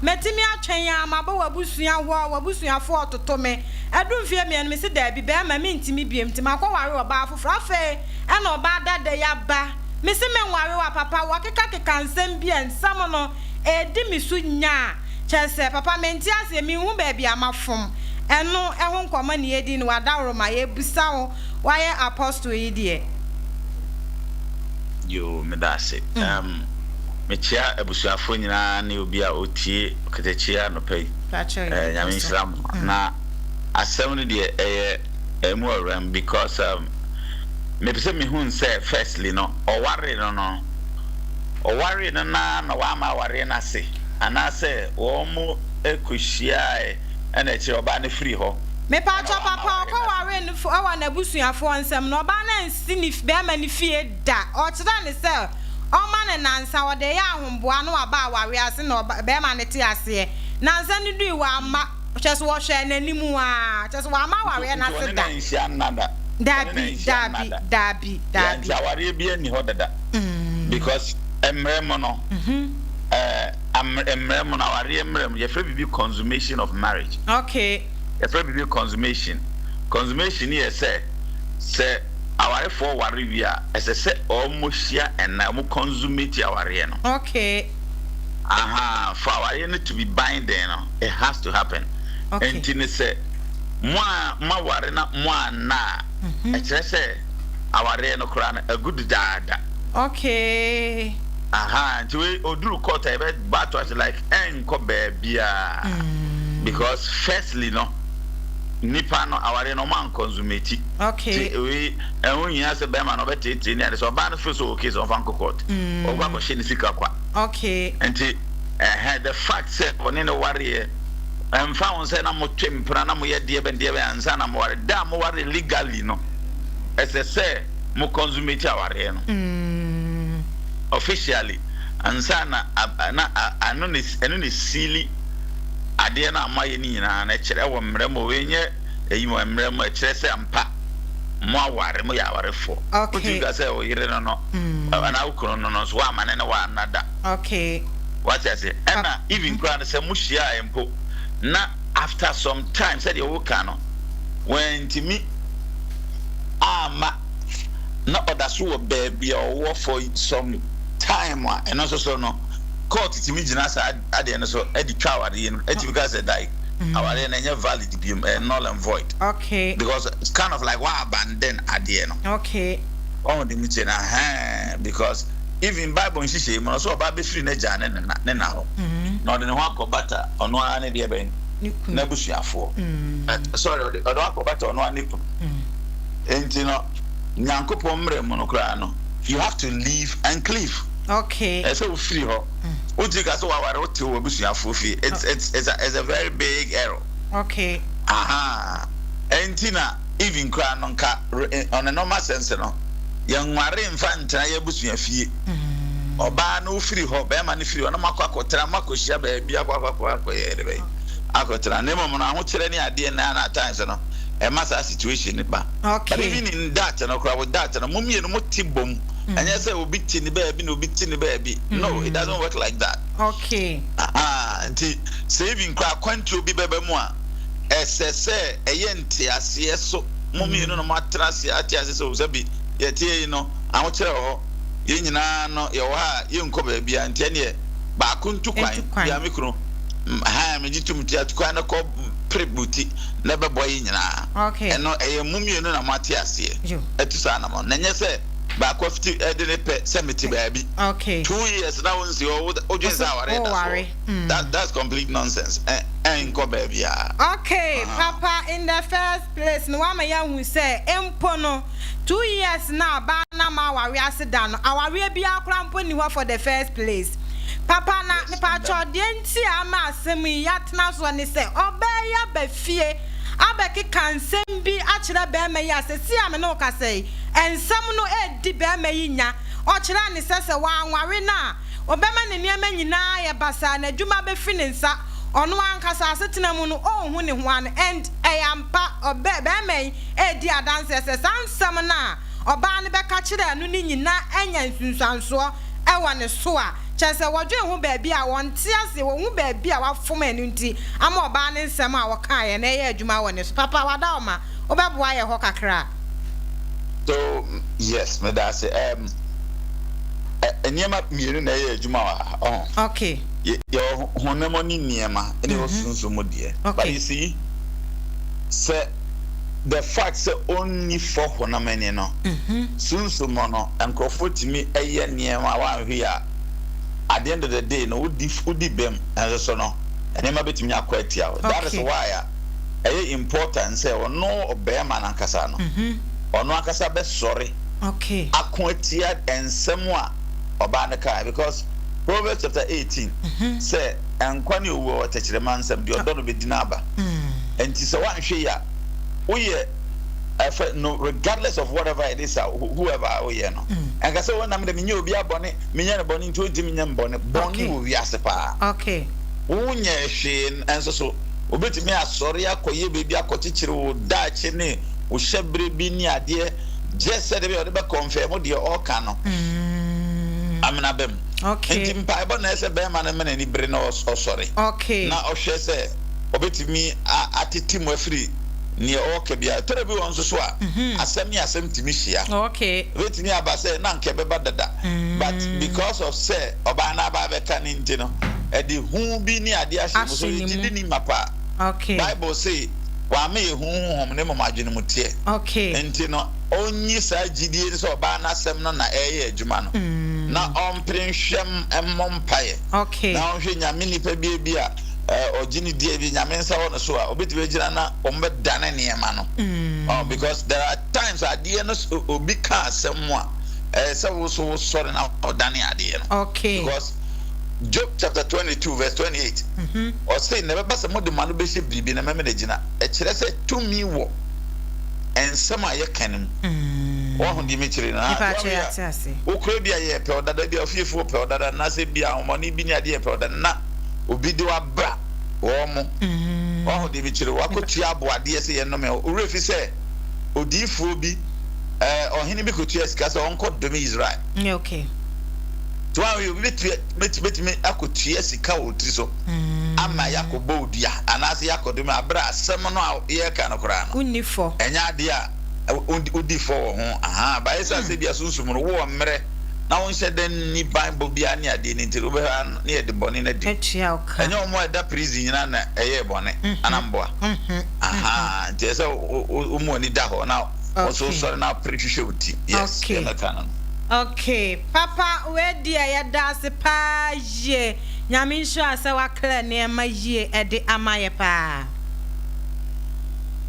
metimi atwen ya maba wabusua ho wabusua fo ototo me edum fie me me se da bi be ma me ntimi biem ti makwa ware oba afofro afa e na oba dada ya ba me se me ware wa papa wakeka nsem bi ensam no edi mi su nya chese papa me nti ase mi hu ba bi amafom eno eho nkoma ne edi ni wadawro ma ye busa wo waye apostle yi de yo me da se mechia ebusuafo nyina ne obi a otie Katakyie no pay nyame islam na asem no de emu awram because me pese me hu say firstly no oware no na wa ma ware na se ana se wo mu ekohia ena chi oba na free ho me pa cho papa ko ware no fo awa na busuafo nsem no oba na nsi ni be ma ni fie da o kira ni se o ma ne nansa wo de ya ahomboa no aba ware ase no be ma ne ti ase nansa ni du wa ma cheso wo hwe na nimu a cheso wa ma ware na se da dabi ya ware bi ani ho dada because emremo no emremo na ware emremo ye free be consummation of marriage. Okay. Ye free be consummation here say aware for ware wi a ese say omohia and na mo consummate aware no. Okay. For aware no to be binding no, it has to happen. Okay. And tin say ma ware na na e kire say aware no kra na a good dada. Okay. Nti we oduru court e be battle as like enko baabia because firstly no nipa no aware no man consummate. Okay. We enwunya se be ma no betete ni ade so ba no feel so okay so fan court ogba ko she ni sika kwa. Okay. Nti the fact say oni no ware emfa won say na mo twempra na mo ye de be ansa na mo ware da mo ware legally no ese say mo consummate aware no officially ansa na anu ne sili ade na amaye ni nyina na kire wo mremo wenye eyi mo mremo kire se ampa mo aware mo ya aware fo okay you say o yire no na ukro no so wa mane na wa nada. Okay. What I say and even grand say muhia empo na after some time said you can no when timi ama na odaso baby or for some time and also so no court timi gina sa ade no so edi twa ware no eti because die aware na nya valid bi null and void. Okay. Because it's kind of like wa abandon ade no. Okay. On the meeting because even Bible nshise mo so ba be free na ja na ho na de ne ho akobata ono ana de ben na busuafo sorry odo akobata ono ana ku enti no nyankopon mre mo no kra no you have to leave and cleave. Okay. So free ho uji ka so waware o te wo busuafo fi it's a very big error. Okay. Enti na even kra no nka on a normal sense no yanware mfanta ya busuafie oba no free ho be ma no free no makwakotra makohia ba bia akwakwakoyere be akotra ne mo no ahokere ne ade na times no e masa situation ni ba. Okay. But even in that no kra with that no mumie no motibom anya say obi tini ba bi no obi tini ba bi no it doesn't work like that. Okay. Nti saving kra kwantu obi beba mu a esese eyente ase so mumie no matrase ati ase so sabi yetie no ahokere ho ye nyina no ye wo ha ye nko ba bia ntene ba kuntu kwan ya mikro me jitumti atukwa na ko prebuti na be boy nyina. Okay. Eno eye mumie no na mate ase etusa na mo na nye se ba ko fiti edene pe semiti ba bi. Okay. 2 years now once you that's complete nonsense. Nko ba bia. Okay, Papa, in the first place no wa ma ya hu say empo no 2 years now ba na ma ware aseda no aware bia kra mpo ni ho for the first place. Papa na me pa cho de nti ama asem ya tena so ne say obeya ba fie abeki kansem bi akira be ma ya se si am no ka say ensam no edi be ma yinya o kira ne sese wa anware na obema ne niam nyina ya basa na dwuma be fi ne nsa ono ankasa asetena mu no ohun ne ho an and eyampa obe be ma edi adanse se sansam na oba ne be ka kira no ni nyina anya nsunsanso ewa ne so a chese wodwe hu baabi a wonte ase wo hu baabi a wafom anu nti ama oba ne nsem a woka ye na ye adwuma woni so papa wada oma obeboa ye ho kakra. So yes, me da say eniema mienu na ye adwuma wa. Okay. Your honemoni niema ene osunsumo de. But you see, say the fact say only for honamani no. Sunsumo no enkrofo timi eye niema wa hwe a at the end of the day no udi bem and so no eniema betimi akwatia. That is why important say ono obema na nkasa no. Ono akasa be sorry. Okay. Akwatia ensem a oba ne kai because Proverbs chapter 18 say enkwani owo watachire mansem de odo no bedina aba. Enti se wan hwe ya woye no regardless of whatever it is whoever woye no. Enka se wona me de menye obi abone menye ne bone nti odi menye mbone bone wo wiase pa. Okay. Wonye hwe enso so obetimi asori akoye bebi akochichire wo dache ne wo hyebre bi ni ade just said be ode be confirm de all kan no. Amina bem. Okay. Enti mpa na ese be ma na me ni bre na osori. Okay. Na ohwe se obetimi atiti mu afiri ni oke bia tere bi won so a asem ni asem timi hia. Okay. Obetimi aba se na nke be dada. But because of say oba na ba be kan nti no e di hu bi ni ade ahye so jidi ni mapa. Okay. Bible say wa me hu hom ne mo madwene mutie. Okay. Enti no onyi sa jidi so oba na asem no na eye adwuma no. Na omprenhwem emmompaye. Okay. Na ohwe nyame nipa bi a ogini die bi nyame nsa wo no so a obetiwe gina na ombedane niema no. Because there are times adie no obi ka asem a say wo so sorry na odane adie no. Okay. Because Job chapter 22 verse 28 or say never pass mo de manu be she bibi na meme na gina e kire say to me wo ensem a ye kanem. Wo di me kire na ukro bia ye pe odada bia ofiefo pe odada na se bia homoni bi ni ade ye pe odada na obi di wa bra wo mo wo di me kire wakotua aboade se ye no me urefi se odifo bi ohini bi kotua sika se onko domi Israel. Okay. Twa we betime akotua sika otri so ama yakobo odia anase yakodom abra asem no ye ka no kora no unifo enya ade a udifo wo ho ba isa se bia sunsum no wo mmere na won hye den ni Bible bia ne ade ni ntiru be ha ne ye de bone na de etua oka enya omo da prison nyina na eye bone anamboa nti se omo ni da ho na so sorry na prehwehwe uti yes na kana. Okay, Papa, where dear ya das pa ye nyame nso ase wakla ne ma ye ede amaye pa.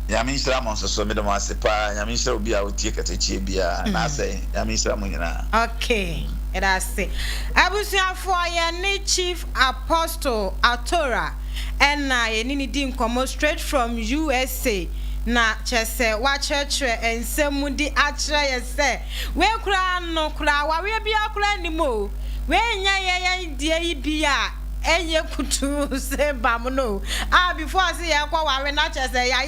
Nyame nso am so me de mo ase pa nyame nso obi a otie Katakyie bia na ase nyame nso am nyina. Okay. It I say. Abusuafo ye ne Chief Apostle Atora and na ye ni di nkomo straight from USA. Na chese wa churchre ensem di achre ye se we kura no kura wa we bia kura ni mo we nya ye die bia enye kutu se bam no before say ye kwa wa we na chese ya